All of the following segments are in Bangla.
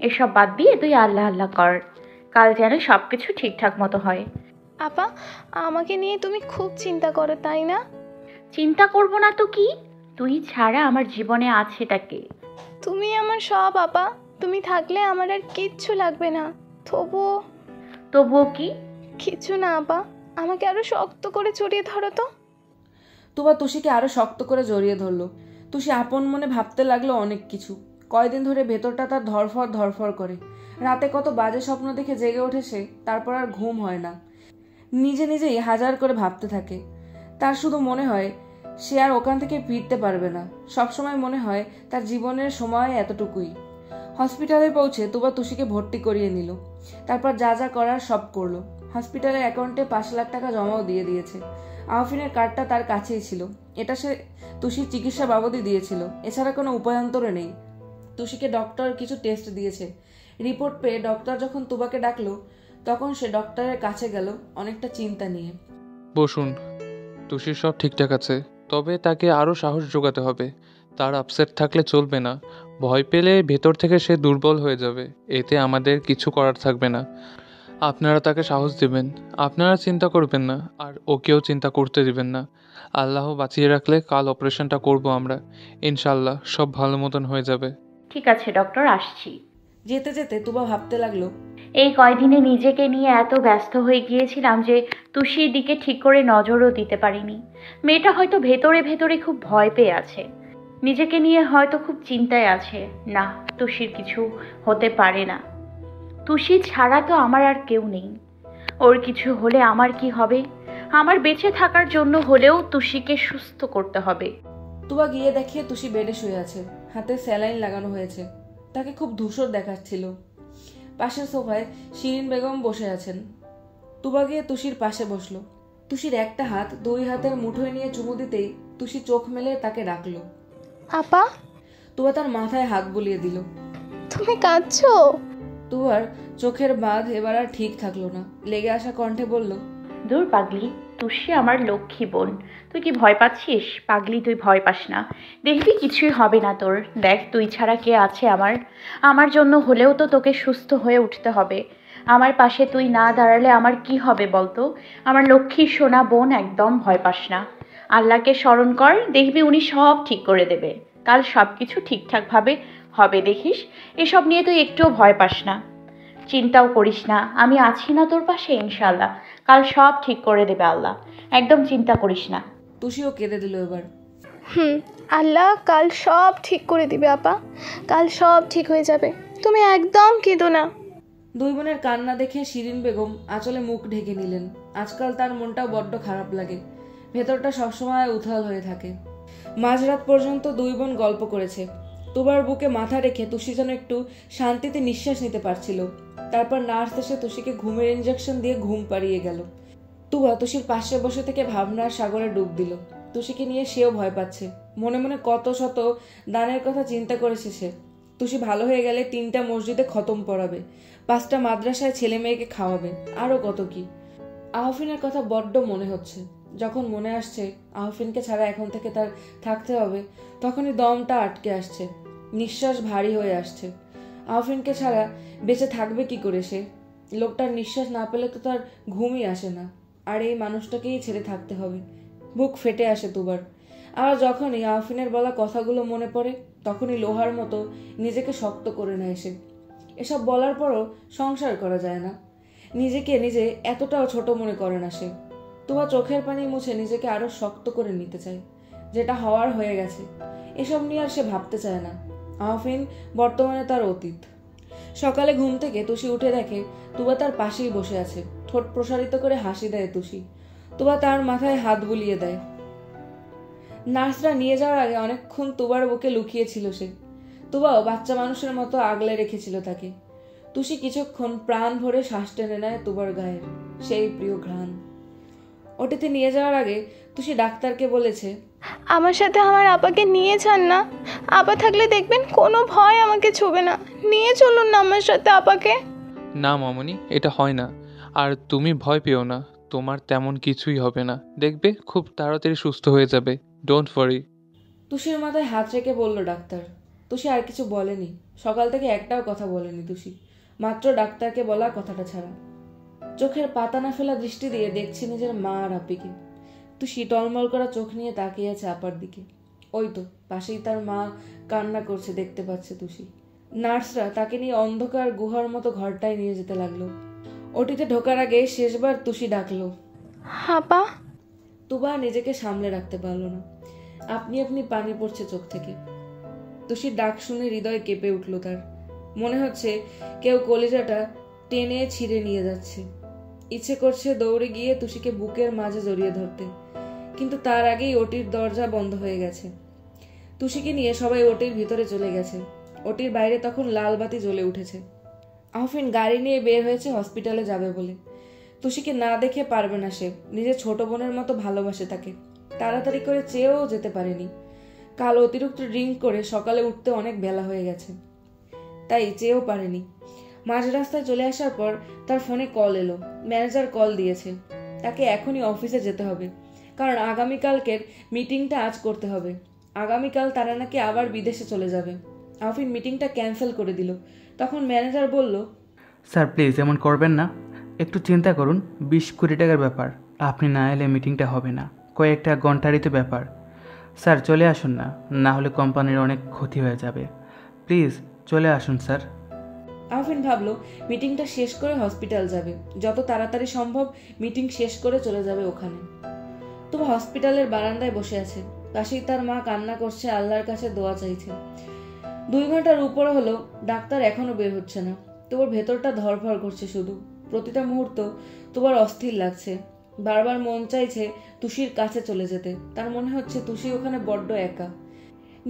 এসব বাদ দিয়ে তুই আল্লাহ আল্লাহ কর, কাল যেন সব কিছু ঠিকঠাক মতো হয়। আপা, আমাকে নিয়ে তুমি খুব চিন্তা করো, তাই না? চিন্তা করব না তো কি, তুই ছাড়া আমার জীবনে আছেটা কে? তুমি আমার সব আপা, তুমি থাকলে আমার আর কিচ্ছু লাগবে না। তবুও তবুও কি? কিছু না আপা, আমাকে আরো শক্ত করে জড়িয়ে ধরো তো। তুবা তুষিকে আরো শক্ত করে জড়িয়ে ধরলো। তুষি আপন মনে ভাবতে লাগলো অনেক কিছু। কয়দিন ধরে ভেতরটা তার ধরফর ধরফর করে। রাতে কত বাজে স্বপ্ন দেখে জেগে ওঠে সে, তারপর আর ঘুম হয় না। নিজে নিজেই হাজার করে ভাবতে থাকে। তার শুধু মনে হয় সে আর ওখান থেকে ফিরতে পারবে না। সবসময় মনে হয় তার জীবনের সময় এতটুকুই। হসপিটালে পৌঁছে তুবা তুষিকে ভর্তি করিয়ে নিল। তারপর যা যা করার সব করলো। হসপিটালের অ্যাকাউন্টে 5 লাখ টাকা জমাও দিয়ে দিয়েছে। আহফিনের কার্ডটা তার কাছেই ছিল। এটা সে তুষির চিকিৎসা বাবদই দিয়েছিল, এছাড়া কোনো উপায়ান্তরে নেই। তুষিকে ডক্টর কিছু টেস্ট দিয়েছে। রিপোর্ট পেয়ে ডক্টর যখন তুবাকে ডাকলো, তখন সে ডক্টরের কাছে গেল অনেকটা চিন্তা নিয়ে। বসুন। তুষির সব ঠিকঠাক আছে, তবে তাকে আরও সাহস জোগাতে হবে। তার আপসেট থাকলে চলবে না। ভয় পেলে ভেতর থেকে সে দুর্বল হয়ে যাবে, এতে আমাদের কিছু করার থাকবে না। আপনারা তাকে সাহস দেবেন, আপনারা চিন্তা করবেন না, আর ওকেও চিন্তা করতে দিবেন না। আল্লাহ বাঁচিয়ে রাখলে কাল অপারেশনটা করব আমরা। ইনশাল্লাহ সব ভালো মতন হয়ে যাবে। ঠিক আছে ডক্টর, আসছি। যেতে যেতে তুবা ভাবতে লাগলো, এই কয়দিনে নিজেকে নিয়ে এত ব্যস্ত হয়ে গিয়েছিলাম যে তুষির দিকে ঠিক করে নজরও দিতে পারিনি। মেয়েটা হয়তো ভেতরে ভেতরে খুব ভয় পেয়ে আছে, নিজেকে নিয়ে হয়তো খুব চিন্তায় আছে। না, তুষির কিছু হতে পারে না। তুষি ছাড়া তো আমার আর কেউ নেই। ওর কিছু হলে আমার কি হবে? আমার বেঁচে থাকার জন্য হলেও তুষিকে সুস্থ করতে হবে। তুবা গিয়ে দেখে তুষি বেডে শুয়ে আছে, হাতে স্যালাইন লাগানো হয়েছে। তাকে খুব ধূসর দেখাচ্ছিল। পাশের সোফায় শিরিন বেগম বসে আছেন। তুবা গিয়ে তুষির পাশে বসলো। তুষির একটা হাত 2 হাতের মুঠোয় নিয়ে চুমু দিতেই তুষি চোখ মেলে তাকে ডাকলো। আপা, তুবা তার মাথায় হাত বুলিয়ে দিল। তুমি কাঁদছো? তুবার চোখের বাঁধ এবার আর ঠিক থাকলো না, লেগে আসা কণ্ঠে বলল, দূর পাগলি, তুষি আমার লক্ষ্মী বোন, তুই কি ভয় পাচ্ছিস? পাগলি, তুই ভয় পাস না, দেখবি কিছুই হবে না তোর। দেখ, তুই ছাড়া কে আছে আমার? আমার জন্য হলেও তো তোকে সুস্থ হয়ে উঠতে হবে। আমার পাশে তুই না দাঁড়ালে আমার কি হবে বলতো? আমার লক্ষ্মী সোনা বোন, একদম ভয় পাস না। আল্লাহকে স্মরণ কর, দেখবি উনি সব ঠিক করে দেবে। কাল সব কিছু ঠিকঠাকভাবে হবে, দেখিস। এসব নিয়ে তুই একটুও ভয় পাস না, চিন্তাও করিস না, আমি আছি না তোর পাশে, ইনশাল্লাহ। কাল সব ঠিক করে দেবে আল্লাহ, একদম চিন্তা করিস না। তুষিও কেঁদে দিল এবার। আল্লাহ কাল সব ঠিক করে দিবে আপা, কাল সব ঠিক হয়ে যাবে, তুমি একদম কেঁদো না। 2 বোনের কান্না দেখে শিরিন বেগম আঁচলে মুখ ঢেকে নিলেন। আজকাল তার মনটাও বড্ড খারাপ লাগে, ভেতরটা সবসময় উথাল হয়ে থাকে। মাঝরাত পর্যন্ত 2 বোন গল্প করেছে। তুবার বুকে মাথা রেখে তুষি যেন একটু শান্তিতে নিঃশ্বাস নিতে পারছিল। তারপর নার্স এসে তুষিকে ঘুমের ইঞ্জেকশন দিয়ে ঘুম পাড়িয়ে গেল। তুবা তুষির পাশে বসে থেকে ভাবনার সাগরে ডুব দিল। তুষিকে নিয়ে সেও ভয় পাচ্ছে। মনে মনে কত শত দানের কথা চিন্তা করেছে সে। তুষি ভালো হয়ে গেলে 3টা মসজিদে খতম পড়াবে, 5টা মাদ্রাসায় ছেলে মেয়েকে খাওয়াবে, আরো কত কি। আহফিনের কথা বড্ড মনে হচ্ছে। যখন মনে আসছে আহফিনকে ছাড়া এখন থেকে তার থাকতে হবে, তখনই দমটা আটকে আসছে, নিঃশ্বাস ভারী হয়ে আসছে। আহফিনকে ছাড়া বেঁচে থাকবে কি করে সে? লোকটার নিঃশ্বাস না পেলে তো তার ঘুমই আসে না, আর এই মানুষটাকেই ছেড়ে থাকতে হবে। বুক ফেটে আসে দুবার। আর যখনই আহফিনের বলা কথাগুলো মনে পড়ে, তখনই লোহার মতো নিজেকে শক্ত করে নেয় সে। এসব বলার পরও সংসার করা যায় না, নিজেকে নিজে এতটাও ছোট মনে করে না সে। তোমার চোখের পানি মুছে নিজেকে আরো শক্ত করে নিতে চায়। যেটা হওয়ার হয়ে গেছে, এসব নিয়ে আর সে ভাবতে চায় না। আহফিন বর্তমানে তার অতীত। সকালে ঘুম থেকে তুষি উঠে দেখে তুবা তার পাশেই বসে আছে। ঠোঁট প্রসারিত করে হাসি দেয় তুষি। তুবা তার মাথায় হাত বুলিয়ে দেয়। নার্সরা নিয়ে যাওয়ার আগে অনেকক্ষণ তুবার বুকে লুকিয়েছিল সে। তুবাও বাচ্চা মানুষের মতো আগলে রেখেছিল তাকে। তুষি কিছুক্ষণ প্রাণ ভরে শ্বাস টেনে নেয় তুবার গায়ের সেই প্রিয় ঘ্রাণ। ওটিতে নিয়ে যাওয়ার আগে তুষি ডাক্তারকে বলেছে, আমার সাথে আমার আপাকে নিয়ে যান না, আপা থাকলে দেখবেন কোনো ভয় আমাকে ছোবে না, নিয়ে চলুন না আমার সাথে আপাকে। না মামনি, এটা হয় না। আর তুমি ভয় পেও না, তোমার তেমন কিছুই হবে না, দেখবে খুব তাড়াতাড়ি সুস্থ হয়ে যাবে। Don't worry. তুষির মাথায় হাত রেখে বলল ডাক্তার। তুষি আর কিছু বলেনি। সকাল থেকে একটাও কথা বলেনি তুষি, মাত্র ডাক্তারকে বলা কথাটা ছাড়া। চোখের পাতা না ফেলা দৃষ্টি দিয়ে দেখছে নিজের মা আর আপিকে। তুষি টলমল করা চোখ নিয়ে তাকিয়ে আছে আপার দিকে। ওই তো পাশেই তার মা কান্না করছে দেখতে পাচ্ছে তুষি। নার্সরা তাকে নিয়ে অন্ধকার গুহার মতো ঘরটায় নিয়ে যেতে লাগলো। ওটিতে ঢোকার আগে শেষবার তুষি ডাকলো, আপা। তুবা নিজেকে সামলে রাখতে পারলো না, আপনি আপনি পানি পড়ছে চোখ থেকে। তুষির ডাক শুনে হৃদয় কেঁপে উঠল তার। মনে হচ্ছে কেউ কলিজাটা টেনে ছিঁড়ে নিয়ে যাচ্ছে। ইচ্ছে করছে দৌড়ে গিয়ে তুষিকে বুকের মাঝে জড়িয়ে ধরতে, কিন্তু তার আগেই ওটির দরজা বন্ধ হয়ে গেছে। তুষিকে নিয়ে সবাই ওটির ভিতরে চলে গেছে। ওটির বাইরে তখন লাল বাতি জ্বলে উঠেছে। আহফিন গাড়ি নিয়ে বের হয়েছে হসপিটালে যাবে বলে। তুষিকে না দেখে পারবে না সে, নিজের ছোট বোনের মতো ভালোবাসে তাকে। তাড়াতাড়ি করে চেয়েও যেতে পারেনি, কাল অতিরিক্ত ড্রিঙ্ক করে সকালে উঠতে অনেক বেলা হয়ে গেছে, তাই চেয়েও পারেনি। মাঝ রাস্তায় চলে আসার পর তার ফোনে কল এলো। ম্যানেজার কল দিয়েছে, তাকে এখনই অফিসে যেতে হবে, কারণ আগামীকালকের মিটিংটা আজ করতে হবে। আগামীকাল তারা নাকি আবার বিদেশে চলে যাবে। আহফিন মিটিংটা ক্যান্সেল করে দিল। তখন ম্যানেজার বলল, স্যার প্লিজ এমন করবেন না, একটু চিন্তা করুন, 20 কোটি টাকার ব্যাপার, আপনি না এলে মিটিংটা হবে না, কয়েকটা ঘন্টারই তো ব্যাপার। স্যার চলে আসুন না, না হলে কোম্পানির অনেক ক্ষতি হয়ে যাবে, প্লিজ চলে আসুন স্যার। আহফিন ভাবলো মিটিংটা শেষ করে হসপিটাল যাবে, যত তাড়াতাড়ি সম্ভব মিটিং শেষ করে চলে যাবে ওখানে। তবু হসপিটালের বারান্দায় বসে আছে, পাশেই তার মা কান্না করছে, আল্লাহর কাছে দোয়া চাইছে। 2 ঘন্টার উপরে হলো ডাক্তার এখনো বের হচ্ছে না। তোমার ভেতরটা ধরফর করছে শুধু, প্রতিটা মুহূর্ত তোমার অস্থির লাগছে। বারবার মন চাইছে তুষির কাছে চলে যেতে। তার মনে হচ্ছে তুষি ওখানে বড্ড একা।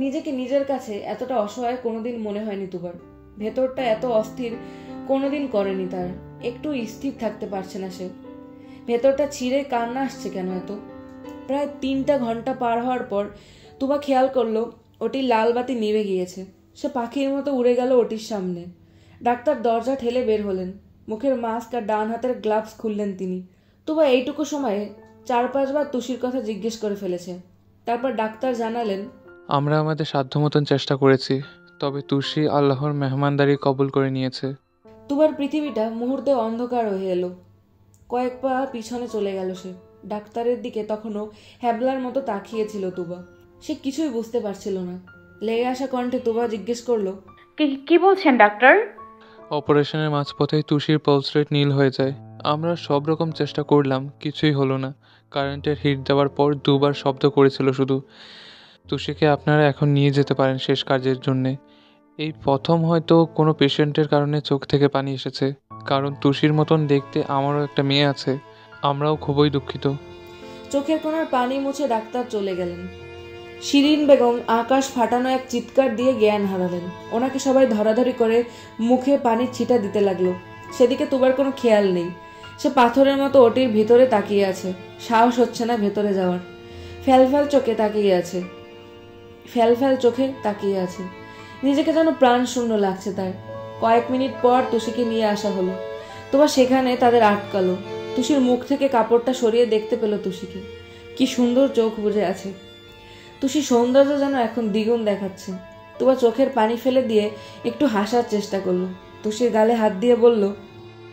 নিজেকে নিজের কাছে এতটা অসহায় কোনোদিন মনে হয়নি তোমার। ভেতরটা এত অস্থির কোনোদিন করেনি তার। একটু স্থির থাকতে পারছে না সে। ভেতরটা ছিঁড়ে কান্না আসছে কেন এত? প্রায় 3টা ঘন্টা পার হওয়ার পর তুবা খেয়াল করলো ওটির লাল বাতি নিভে গিয়েছে। সে পাখির মতো উড়ে গেল ওটির সামনে। ডাক্তার দরজা ঠেলে বের হলেন, মুখের মাস্ক আর ডান হাতের গ্লাভস খুললেন তিনি। তুবা এইটুকু সময়ে 4-5 বার তুষির কথা জিজ্ঞেস করে ফেলেছে। তারপর ডাক্তার জানালেন, আমরা আমাদের সাধ্য মতন চেষ্টা করেছি, তবে তুষি আল্লাহর মেহমানদারি কবুল করে নিয়েছে। তুবার পৃথিবীটা মুহূর্তে অন্ধকার হয়ে এলো। কয়েক পা পিছনে চলে গেল সে। ডাক্তারের দিকে তখনও হ্যাবলার মতো তাকিয়েছিল তুবা। সে কিছুই বুঝতে পারছিল না। লেগে আসা কণ্ঠে তুবা জিজ্ঞেস করলো, কি বলছেন ডাক্তার? অপারেশনের মাঝপথেই তুষির পালস রেট নীল হয়ে যায়। আমরা সব রকম চেষ্টা করলাম, কিছুই হলো না। কারেন্টের হিট দেওয়ার পর 2 বার শব্দ করেছিল শুধু। তুষিকে আপনারা এখন নিয়ে যেতে পারেন শেষ কাজের জন্যে। এই প্রথম হয়তো কোনো পেশেন্টের কারণে চোখ থেকে পানি এসেছে, কারণ তুষির মতন দেখতে আমারও একটা মেয়ে আছে। আমরাও খুবই দুঃখিত। চোখের কোণার পানি মুছে ডাক্তার চলে গেলেন। শিরিন বেগম আকাশ ফাটানো এক চিৎকার দিয়ে জ্ঞান হারালেন। ওনাকে সবাই ধরাধরি করে মুখে পানির ছিটা দিতে লাগলো। সেদিকে তুবার কোনো খেয়াল নেই। সে পাথরের মতো ওটির ভিতরে তাকিয়ে আছে, সাহস হচ্ছে না ভেতরে যাওয়ার। ফ্যালফ্যাল চোখে তাকিয়ে আছে। নিজেকে যেন প্রাণ শূন্য লাগছে তার। কয়েক মিনিট পর তুষিকে নিয়ে আসা হলো। তোমার সেখানে তাদের আটকালো। তুষির মুখ থেকে কাপড়টা সরিয়ে দেখতে পেল তুষিকে। কি সুন্দর চোখ বুজে আছে। তুষি সৌন্দর্য যেন এখন দ্বিগুণ দেখাচ্ছে। তোমার চোখের পানি ফেলে দিয়ে একটু হাসার চেষ্টা করলো। তুষির গালে হাত দিয়ে বলল,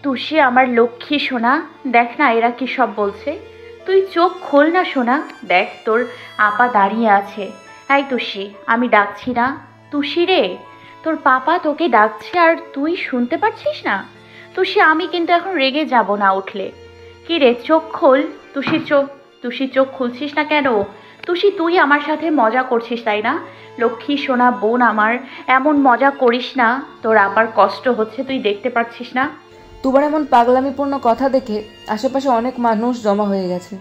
তুষি আমার লক্ষ্মী সোনা, দেখ না এরা কি সব বলছে। তুই চোখ খোল না সোনা, দেখ তোর আপা দাঁড়িয়ে আছে। এই তুষি, আমি ডাকছি না? তুষি রে, তোর পাপা তোকে ডাকছে আর তুই শুনতে পাচ্ছিস না? তুষি, আমি কিন্তু এখন রেগে যাব না উঠলে। কি রে, চোখ খোল। তুষি চোখ খুলছিস না কেন? তুষি, তুই আমার সাথে মজা করছিস তাই না? লক্ষ্মী সোনা বোন আমার, এমন মজা করিস না। তোর আবার কষ্ট হচ্ছে, তুই দেখতে পাচ্ছিস না? তোমার এমন পাগলামিপূর্ণ কথা দেখে আশেপাশে অনেক মানুষ জমা হয়ে গেছে।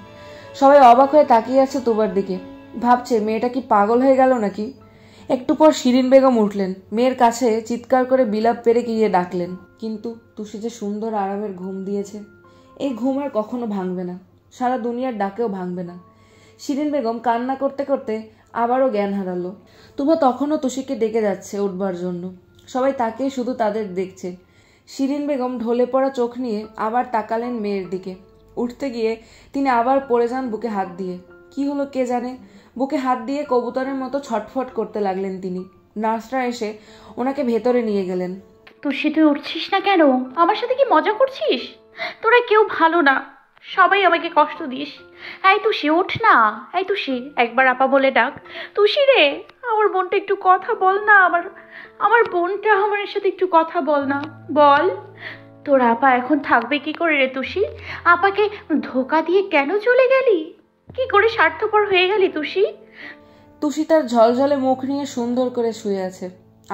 সবাই অবাক হয়ে তাকিয়ে আছে তুবার দিকে, ভাবছে মেয়েটা কি পাগল হয়ে গেল নাকি। একটু পর শিরিন বেগম উঠলেন, মেয়ের কাছে চিৎকার করে বিলাপ পেরে গিয়ে ডাকলেন। কিন্তু তুষি যে সুন্দর আরামের ঘুম দিয়েছে, এই ঘুম আর কখনো ভাঙবে না, সারা দুনিয়ার ডাকেও ভাঙবে না। শিরিন বেগম কান্না করতে করতে আবারও জ্ঞান হারালো। তুবা তখনও তুষিকে ডেকে যাচ্ছে উঠবার জন্য। সবাই তাকে শুধু তাদের দেখছে। শিরিন বেগম ঢলে পড়া চোখ নিয়ে আবার তাকালেন মেয়ের দিকে। উঠতে গিয়ে তিনি আবার পড়ে যান বুকে হাত দিয়ে। কি হলো কে জানে, বুকে হাত দিয়ে কবুতরের মতো ছটফট করতে লাগলেন তিনি। নার্সরা এসে ওনাকে ভেতরে নিয়ে গেলেন। তুষি তুই উঠছিস না কেন? আমার সাথে কি মজা করছিস? তোরা কেউ ভালো না, সবাই আমাকে কষ্ট দিস। এই তুষি ওঠ না, এই তুষি একবার আপা বলে ডাক। তুষি রে, আমার বোনটা একটু কথা বল না, আমার বোনটা আমার সাথে একটু কথা বল না, বল। তোর আপা এখন থাকবে কি করে রে তুষি? আপাকে ধোকা দিয়ে কেন চলে গেলি? কি করে স্বার্থপর হয়ে গেলি তুষি? তুষি তার ঝলঝলে মুখ নিয়ে সুন্দর করে শুয়ে আছে।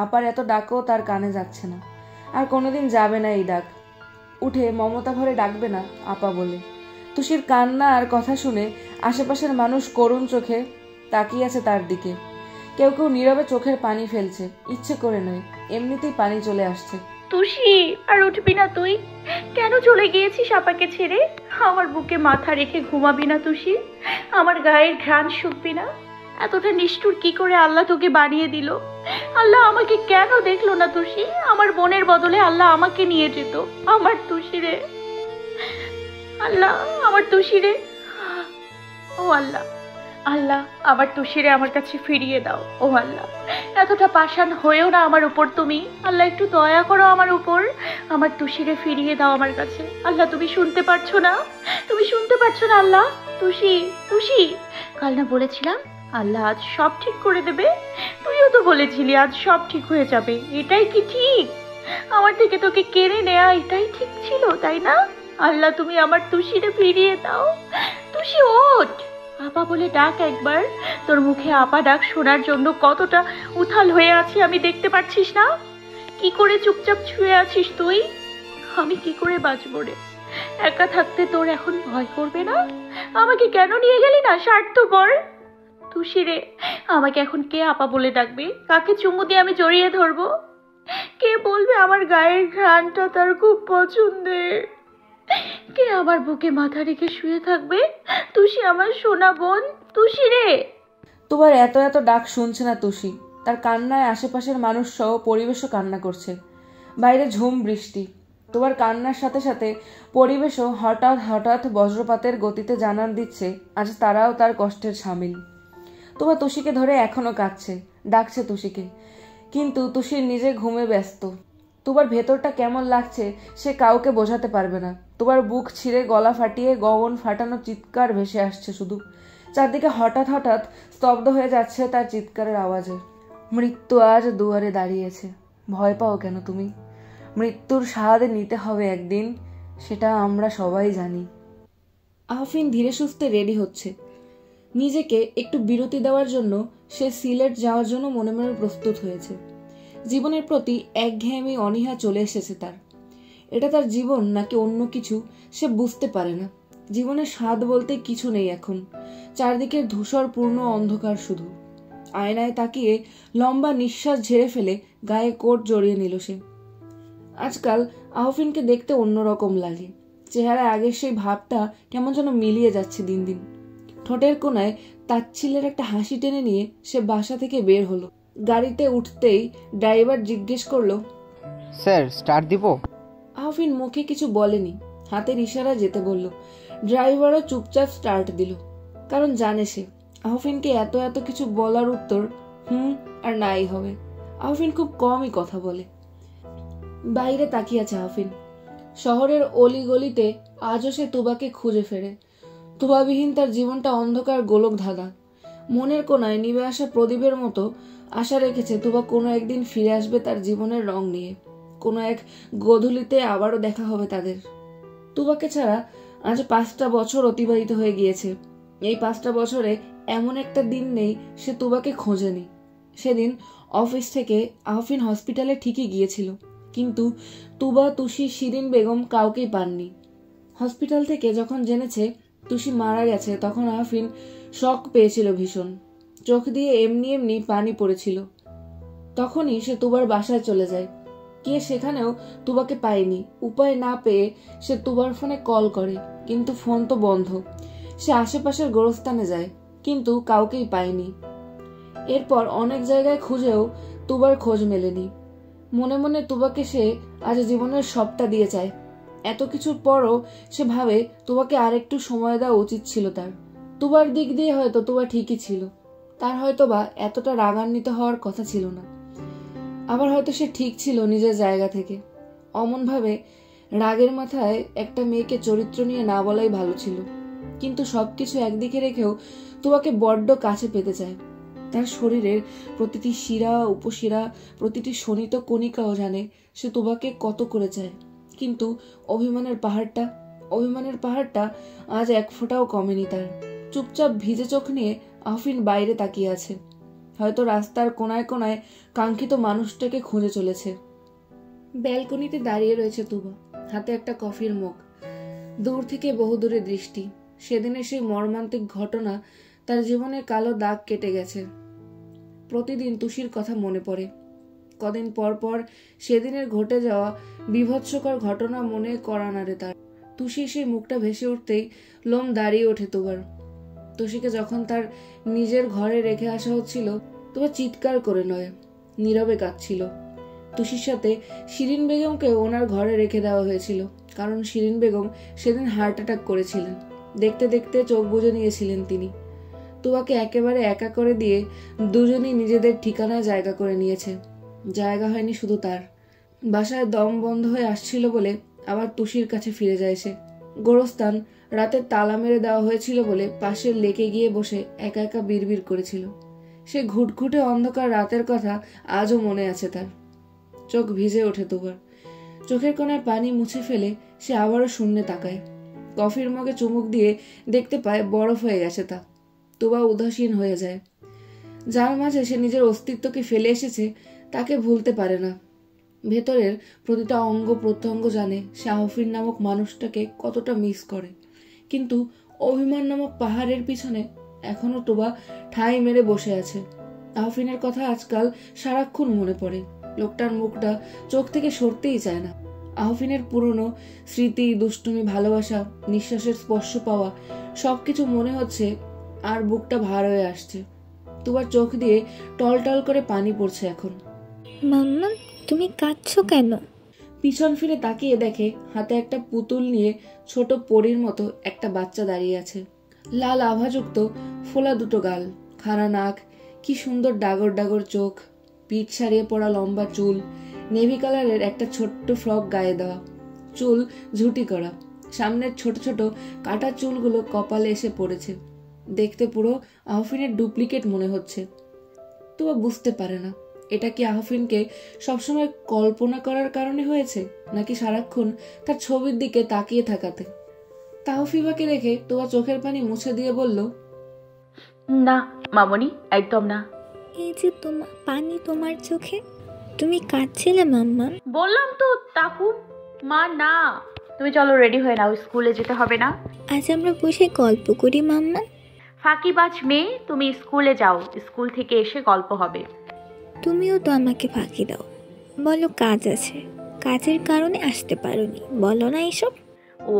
আপার এত ডাকও তার কানে যাচ্ছে না, আর কোনোদিন যাবে না এই ডাক। উঠে মমতা ভরে ডাকবে না আপা বলে। তুষির কান্না আর কথা শুনে আশেপাশের মানুষ করুণ চোখে তাকিয়ে আছে তার দিকে। কেউ কেউ নীরবে চোখের পানি ফেলছে, ইচ্ছে করে নয়, এমনিতেই পানি চলে আসছে। তুষি আর উঠবি না তুই? কেন চলে গিয়েছিস আপাকে ছেড়ে? আমার বুকে মাথা রেখে ঘুমাবি না তুষি? আমার গায়ের ঘ্রাণ শুকবি না? এতটা নিষ্ঠুর কি করে আল্লাহ তোকে বানিয়ে দিল? আল্লাহ আমাকে কেন দেখলো না তুষি? আমার বোনের বদলে আল্লাহ আমাকে নিয়ে যেত। আমার তুষি রে, আল্লাহ আমার তুষি রে, ও আল্লাহ, আল্লাহ আমার তুষিরে আমার কাছে ফিরিয়ে দাও। ও আল্লাহ, এতটা পাষাণ হয়েও না আমার উপর তুমি। আল্লাহ একটু দয়া করো আমার উপর, আমার তুষিরে ফিরিয়ে দাও আমার কাছে। আল্লাহ তুমি শুনতে পারছো না? তুমি শুনতে পারছো না আল্লাহ? তুষি, তুষি, কাল না বলেছিলাম আল্লাহ আজ সব ঠিক করে দেবে? তুইও তো বলেছিলি আজ সব ঠিক হয়ে যাবে। এটাই কি ঠিক? আমার থেকে তোকে কেড়ে নেয়া এটাই ঠিক ছিল, তাই না? আল্লাহ তুমি আমার তুষিরে ফিরিয়ে দাও। তুষি ওঠ, আপা বলে ডাক একবার। তোর মুখে আপা ডাক শোনার জন্য কতটা উথাল হয়ে আছি আমি, দেখতে পাচ্ছিস না? কি করে চুপচাপ শুয়ে আছিস তুই? আমি কি করে বাঁচব রে? একা থাকতে তোর এখন ভয় করবে না? আমাকে কেন নিয়ে গেলি না স্বার্থপর? তুষি রে, আমাকে এখন কে আপা বলে ডাকবে? কাকে চুমু দিয়ে আমি জড়িয়ে ধরবো? কে বলবে আমার গায়ের ঘ্রাণটা তার খুব পছন্দের? কে আমার বুকে মাথা রেখে শুয়ে থাকবে? তুষি আমার সোনা বোন, তুষি রে। তোমার এত এত ডাক শুনছে না তুষি। তার কান্নায় আশেপাশের মানুষ সহ পরিবেশও কান্না করছে। বাইরে ঝুম বৃষ্টি। তোমার কান্নার সাথে সাথে পরিবেশও হঠাৎ হঠাৎ বজ্রপাতের গতিতে জানান দিচ্ছে আজ তারাও তার কষ্টের সামিল। তোমার তুষিকে ধরে এখনো কাঁদছে, ডাকছে তুষিকে, কিন্তু তুষির নিজে ঘুমে ব্যস্ত। তোমার ভেতরটা কেমন লাগছে সে কাউকে বোঝাতে পারবে না। তোমার বুক ছিঁড়ে গলা ফাটিয়ে গগন ফাটানো চিৎকার ভেসে আসছে শুধু। চারদিকে হঠাৎ হঠাৎ স্তব্ধ হয়ে যাচ্ছে তার চিৎকারের আওয়াজে। মৃত্যু আজ দুয়ারে দাঁড়িয়েছে, ভয় পাও কেন তুমি? মৃত্যুর স্বাদ নিতে হবে একদিন, সেটা আমরা সবাই জানি। আহফিন ধীরে সুস্থে রেডি হচ্ছে। নিজেকে একটু বিরতি দেওয়ার জন্য সে সিলেট যাওয়ার জন্য মনে মনে প্রস্তুত হয়েছে। জীবনের প্রতি একঘেয়েমি অনীহা চলে এসেছে তার। এটা তার জীবন নাকি অন্য কিছু সে বুঝতে পারে না। জীবনের স্বাদ বলতে কিছু নেই এখন। চারদিকের ধূসরপূর্ণ অন্ধকার শুধু। আয়নায় তাকিয়ে লম্বা নিঃশ্বাস ঝেড়ে ফেলে গায়ে কোট জড়িয়ে নিল সে। আজকাল আহফিনকে দেখতে অন্যরকম লাগে। চেহারায় আগের সেই ভাবটা কেমন যেন মিলিয়ে যাচ্ছে দিন দিন। ঠোঁটের কোনায় তাচ্ছিল্যের একটা হাসি টেনে নিয়ে সে বাসা থেকে বের হলো। গাড়িতে উঠতেই ড্রাইভার জিজ্ঞেস করলো, স্যার স্টার্ট দিব? আহফিন মুখে কিছু বলেনি, হাতের ইশারা যেতে বলল। ড্রাইভারও চুপচাপ স্টার্ট দিল, কারণ জানে সে আহফিনকে এত এত কিছু বলার উত্তর আর নাই হবে। আহফিন খুব কমই কথা বলে। বাইরে তাকিয়ে আছে আহফিন। শহরের অলিগলিতে আজও সে তুবাকে খুঁজে ফেরে। তুবাবিহীন তার জীবনটা অন্ধকার গোলক ধাঁধা। মনের কোনায় নিভে আসা প্রদীপের মতো আশা রেখেছে তুবা কোনো একদিন ফিরে আসবে তার জীবনের রং নিয়ে। কোনো এক গোধূলিতে আবারও দেখা হবে তাদের। তুবাকে ছাড়া আজ 5টা বছর অতিবাহিত হয়ে গিয়েছে। এই 5টা বছরে এমন একটা দিন নেই সে তুবাকে খোঁজেনি। সেদিন অফিস থেকে আহফিন হসপিটালে ঠিকই গিয়েছিল, কিন্তু তুবা, তুষি, শিরিন বেগম কাউকেই পাননি। হসপিটাল থেকে যখন জেনেছে তুষি মারা গেছে তখন আহফিন শক পেয়েছিল ভীষণ। চোখ দিয়ে এমনি এমনি পানি পড়েছিল। তখনই সে তুবার বাসায় চলে যায়। গিয়ে সেখানেও তুবাকে পায়নি। উপায় না পেয়ে সে তুবার ফোনে কল করে, কিন্তু ফোন তো বন্ধ। সে আশেপাশের গোরস্থানে যায়, কিন্তু কাউকেই পায়নি। এরপর অনেক জায়গায় খুঁজেও তুবার খোঁজ মেলেনি। মনে মনে তুবাকে সে আজ জীবনের সবটা দিয়ে চায়। এত কিছুর পরও সে ভাবে তুবাকে আরেকটু সময় দেওয়া উচিত ছিল তার। তুবার দিক দিয়ে হয়তো তুবা ঠিকই ছিল, তার হয়তো বা এতটা রাগান্বিত হওয়ার কথা ছিল না। আবার হয়তো সে ঠিক ছিল নিজের জায়গা থেকে। অমনভাবে রাগের মাথায় একটা মেয়েকে চরিত্র নিয়ে না বলাই ভালো ছিল। কিন্তু সবকিছু একদিকে রেখেও তোমাকে বড্ড কাছে পেতে চায়। তার শরীরের প্রতিটি শিরা, উপশিরা, প্রতিটি শোণিত কণিকাও জানে সে তোমাকে কত করে চায়। কিন্তু অভিমানের পাহাড়টা আজ এক ফোঁটাও কমেনি তার। চুপচাপ ভিজে চোখ নিয়ে আফরিন বাইরে তাকিয়ে আছে। হয়তো রাস্তার কোনায় কোনায় কাঙ্ক্ষিত মানুষটাকে খুঁজে চলেছে। ব্যালকনিতে দাঁড়িয়ে রয়েছে তুবা, হাতে একটা কফির মগ। দূর থেকে বহুদূরে দৃষ্টি। সেদিনের সেই মর্মান্তিক ঘটনা তার জীবনে কালো দাগ কেটে গেছে। প্রতিদিন তুষির কথা মনে পড়ে। কদিন পর পর সেদিনের ঘটে যাওয়া বীভৎসকর ঘটনা মনে করা নাড়ে তার। তুষির সেই মুখটা ভেসে উঠতেই লোম দাঁড়িয়ে ওঠে তুবার। তুষিকে যখন তার নিজের ঘরে রেখে আসা হচ্ছিল, তুবা চিৎকার করে নয়, নীরবে কাঁদছিল। তুষির সাথে শিরিন বেগমকে ওনার ঘরে রেখে দেওয়া হয়েছিল, কারণ শিরিন বেগম সেদিন হার্ট অ্যাটাক করেছিলেন। দেখতে দেখতে চোখ বুজে নিয়েছিলেন তিনি। তুবাকে একেবারে একা করে দিয়ে দুজনেই নিজেদের ঠিকানায় জায়গা করে নিয়েছে। জায়গা হয়নি শুধু তার, বাসায় দম বন্ধ হয়ে আসছিল বলে আবার তুষির কাছে ফিরে যায় সে। গোরস্থান রাতে তালা মেরে দেওয়া হয়েছিল বলে পাশের লেকে গিয়ে বসে একা একা বিড়বিড় করেছিল। সে ঘুটঘুটে অন্ধকার রাতের কথা আজও মনে আছে তার। চোখ ভিজে ওঠে তুবার। চোখের কোণায় পানি মুছে ফেলে সে আবারও শূন্যে তাকায়। কফির মগে চুমুক দিয়ে দেখতে পায় বরফ হয়ে গেছে তা। তুবা উদাসীন হয়ে যায়। যার মাঝে সে নিজের অস্তিত্বকে ফেলে এসেছে তাকে ভুলতে পারে না। ভেতরের প্রতিটা অঙ্গ প্রত্যঙ্গ জানে সে আফরিন নামক মানুষটাকে কতটা মিস করে। কিন্তু অভিমান নামক পাহাড়ের পিছনে এখনো তুবা ঠাঁই মেরে বসে আছে। আফরিনের কথা আজকাল সারাক্ষণ মনে পড়ে। লোকটার মুখটা চোখ থেকে সরতেই চায় না। আফরিনের পুরনো স্মৃতি, দুষ্টুমি, ভালোবাসা, নিঃশ্বাসের স্পর্শ পাওয়া সবকিছু মনে হচ্ছে আর বুকটা ভার হয়ে আসছে। তুবার চোখ দিয়ে টলটল করে পানি পড়ছে এখন। মাম্মা, তুমি কাঁদছো কেন? পিছন ফিরে তাকিয়ে দেখে হাতে একটা পুতুল নিয়ে ছোট পরীর মতো একটা বাচ্চা দাঁড়িয়ে আছে। লাল আভাযুক্ত ফোলা দুটো গাল, খাড়া নাক, কি সুন্দর ডাগর ডাগর চোখ, পিঠ ছাড়িয়ে পড়া লম্বা চুল, নেভি কালারের একটা ছোট্ট ফ্রক গায়ে দেওয়া, চুল ঝুটি করা, সামনের ছোট ছোট কাটা চুলগুলো কপালে এসে পড়েছে। দেখতে পুরো আফরিনের ডুপ্লিকেট মনে হচ্ছে। তুবা বুঝতে পারে না এটা কি আফরিনকে সবসময় কল্পনা করার কারণে হয়েছে, নাকি সারাক্ষণ তার ছবির দিকে তাকিয়ে থাকাতে। তাহফিবাকে দেখে তুবা চোখের পানি মুছে দিয়ে বলল, না মামনি, একদম না। এই যে পানি তোমার চোখে, তুমি কাঁদছিলে মাম্মা? বললাম তো তাহু মা না। তুমি চলো, রেডি হয়ে নাও, স্কুলে যেতে হবে না? আজ আমরা বসে গল্প করি মাম্মা। ফাঁকিবাজ মেয়ে, তুমি স্কুলে যাও, স্কুল থেকে এসে গল্প হবে। তুমিও তো আমাকে ফাঁকি দাও, বলো কাজ আছে, কাজের কারণে আসতে পারোনি, বলো না এসব।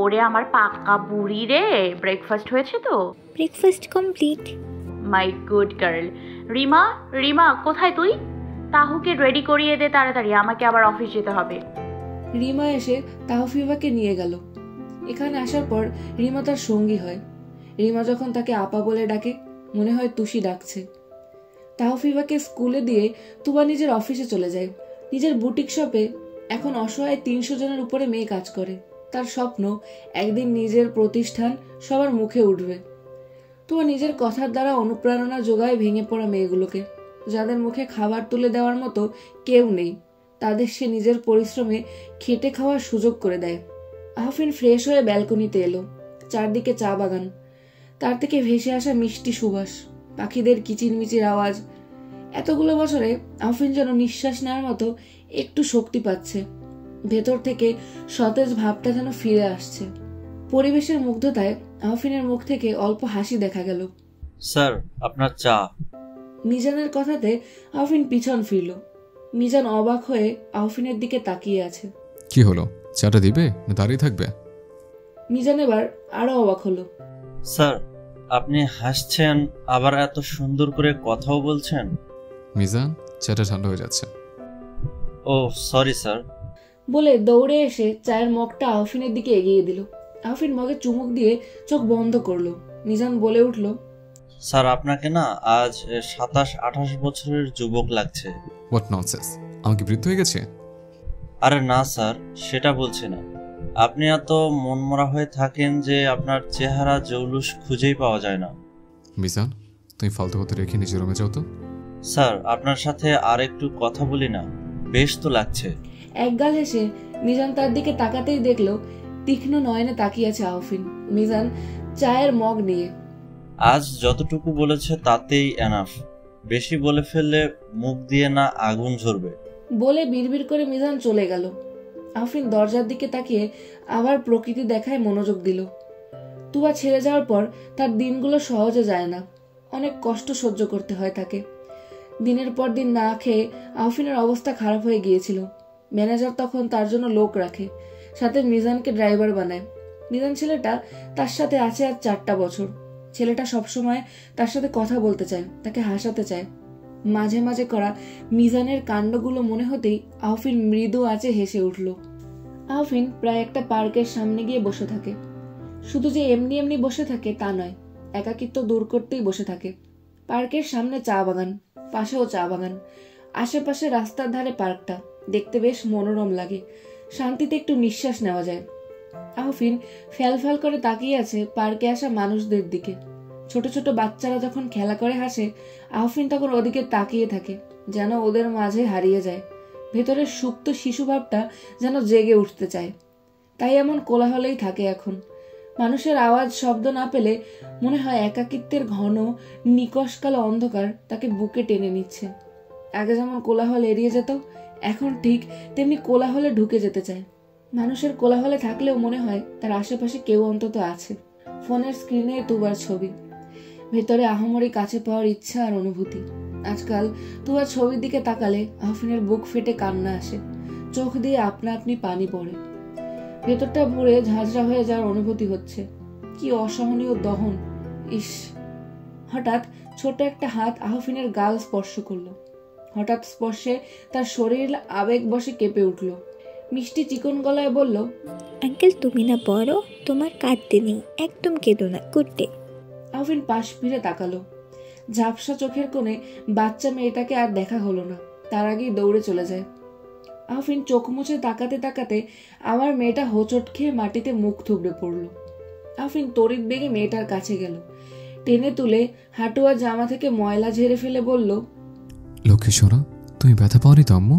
ওরে আমার পাকা বুড়ি রে, ব্রেকফাস্ট হয়েছে তো? Breakfast complete. মাই গুড গার্ল। রিমা, রিমা কোথায় তুই? তাহুকে রেডি করিয়ে দে তাড়াতাড়ি, আমাকে আবার অফিস যেতে হবে। রিমা এসে তাহফিবাকে নিয়ে গেল। এখানে আসার পর রিমা তার সঙ্গী হয়। রিমা যখন তাকে আপা বলে ডাকে, মনে হয় তুষি ডাকছে। তাহফিবাকে স্কুলে দিয়ে তুবা নিজের অফিসে চলে যায়। নিজের বুটিক শপে এখন অসহায় 300 জনের উপরে মেয়ে কাজ করে। তার স্বপ্ন একদিন নিজের প্রতিষ্ঠান সবার মুখে উঠবে। তুবা নিজের কথার দ্বারা অনুপ্রেরণা যোগায় ভেঙে পড়া মেয়েগুলোকে, যাদের মুখে খাবার তুলে দেওয়ার মতো কেউ নেই। তাদের সে নিজের পরিশ্রমে খেটে খাওয়ার সুযোগ করে দেয়। আফরিন ফ্রেশ হয়ে ব্যালকনিতে এলো। চারদিকে চা বাগান, তার থেকে ভেসে আসা মিষ্টি সুবাস, পাখিদের কিচিরমিচির আওয়াজ। এতগুলো বছরে আফরিন যেন নিঃশ্বাস নেওয়ার মতো একটু শক্তি পাচ্ছে। ভেতর থেকে সতেজ ভাবটা যেন ফিরে আসছে। পরিবেশের মুগ্ধতায় আফরিনের মুখ থেকে অল্প হাসি দেখা গেল। স্যার, আপনার চা। মিজানের কথাতে আফরিন পিছন ফিরল। মিজান অবাক হয়ে আফরিনের দিকে তাকিয়ে আছে। কি হলো, চাটা দিবে না দাঁড়িয়ে থাকবে? মিজান এবার আরো অবাক হলো। স্যার, আপনি হাসছেন আবার এত সুন্দর করে কথাও বলছেন। মিজান, চাটা ঠান্ডা হয়ে যাচ্ছে। ও সরি স্যার। বলে দৌড়ে এসে চায়ের মগটা আফরিনের দিকে এগিয়ে দিল। আফরিন মগে চুমুক দিয়ে চোখ বন্ধ করলো। মিজান বলে উঠল, স্যার, আপনাকে না আজ 27-28 বছরের যুবক লাগছে। হোয়াট ননসেন্স, আমি কি বৃদ্ধ হয়ে গেছে? আরে না স্যার, সেটা বলছি না। আপনি এত মনমরা হয়ে থাকেন যে আপনার চেহারা জৌলুস খুঁজেই পাওয়া যায় না। মিজান, তুমি ফালতু কথা রেখে নিজের রুমে যাও তো। স্যার, আপনার সাথে আর একটু কথা বলি না? বেশ তো লাগছে। একগাল হেসে মিজান তার দিকে তাকাতেই দেখলো তীক্ষ্ণ নয়নে তাকিয়ে আছে আহফিন। মিজান চায়ের মগ নিয়ে, আজ যতটুকু বলেছে তাতেই এনাফ। বেশি বলে ফেললে মুখ দিয়ে না আগুন ঝরবে বলে বিড়বিড় করে মিজান চলে গেল। আহফিন দরজার দিকে তাকিয়ে আবার প্রকৃতি দেখায় মনোযোগ দিল। তুয়া ছেড়ে যাওয়ার পর তার দিনগুলো সহজে যায় না, অনেক কষ্ট সহ্য করতে হয় তাকে। দিনের পর দিন না খেয়ে আহফিনের অবস্থা খারাপ হয়ে গিয়েছিল। ম্যানেজার তখন তার জন্য লোক রাখে, সাথে মিজানকে ড্রাইভার বানায়। মিজান ছেলেটা তার সাথে আছে আজ 4টা বছর। ছেলেটা সবসময় তার সাথে কথা বলতে চায়, তাকে হাসাতে চায়। মাঝে মাঝে করা মিজানের কাণ্ডগুলো মনে হতেই আহফিন মৃদু আঁচে হেসে উঠল। আহফিন প্রায় একটা পার্কের সামনে গিয়ে বসে থাকে। শুধু যে এমনি এমনি বসে থাকে তা নয়, একাকিত্ব দূর করতেই বসে থাকে। পার্কের সামনে চা বাগান, পাশেও চা বাগান, আশেপাশে রাস্তার ধারে পার্কটা দেখতে বেশ মনোরম লাগে, শান্তিতে একটু নিঃশ্বাস নেওয়া যায়। আহফিন ফ্যাল করে তাকিয়ে আছে পার্কে আসা মানুষদের দিকে। ছোট ছোট বাচ্চারা যখন খেলা করে হাসে, আহফিন তখন ওদিকে তাকিয়ে থাকে, যেন ওদের মাঝে হারিয়ে যায়। ভেতরের সুপ্ত শিশু ভাবটা যেন জেগে উঠতে চায়। তাই এমন কোলাহলেই থাকে এখন। মানুষের আওয়াজ শব্দ না পেলে মনে হয় একাকিত্বের ঘন নিকষ কালো অন্ধকার তাকে বুকে টেনে নিচ্ছে। আগে যেমন কোলাহল এড়িয়ে যেত, এখন ঠিক তেমনি কোলাহলে ঢুকে যেতে চায়। মানুষের কোলাহলে থাকলেও মনে হয় তার আশেপাশে কেউ অন্তত আছে। ফোনের স্ক্রিনে তুবার ছবি, ভেতরে আহামরি কাছে পাওয়ার ইচ্ছা আর অনুভূতি। আজকাল তুবার ছবির দিকে তাকালে আহফিনের বুক ফেটে কান্না আসে, চোখ দিয়ে আপনা আপনি পানি পড়ে, ভেতরটা ভরে ঝাঁঝরা হয়ে যাওয়ার অনুভূতি হচ্ছে। কি অসহনীয় দহন! ইস! হঠাৎ ছোট একটা হাত আহফিনের গাল স্পর্শ করলো। হঠাৎ স্পর্শে তার শরীর আবেগ বশে কেঁপে উঠল। মিষ্টি চিকন গলায় বলল, আঙ্কেল তুমি না বড়, তোমার কাঁদতে নেই, একদম কেঁদো না, কুট্টে। আহফিন পাশ ফিরে তাকালো। ঝাপসা চোখের কোণে বাচ্চা মেয়েটাকে আর দেখা হলো না, তার আগেই দৌড়ে চলে যায়। আহফিন চোখ মুছে তাকাতে তাকাতে আমার মেয়েটা হোঁচট খেয়ে মাটিতে মুখ থুবড়ে পড়ল। আহফিন তড়িৎ বেগে মেয়েটার কাছে গেল, টেনে তুলে হাঁটুয়া জামা থেকে ময়লা ঝেড়ে ফেলে বলল, লক্ষ্মী সোনা, তুমি ব্যথা পাওনি তো আম্মু?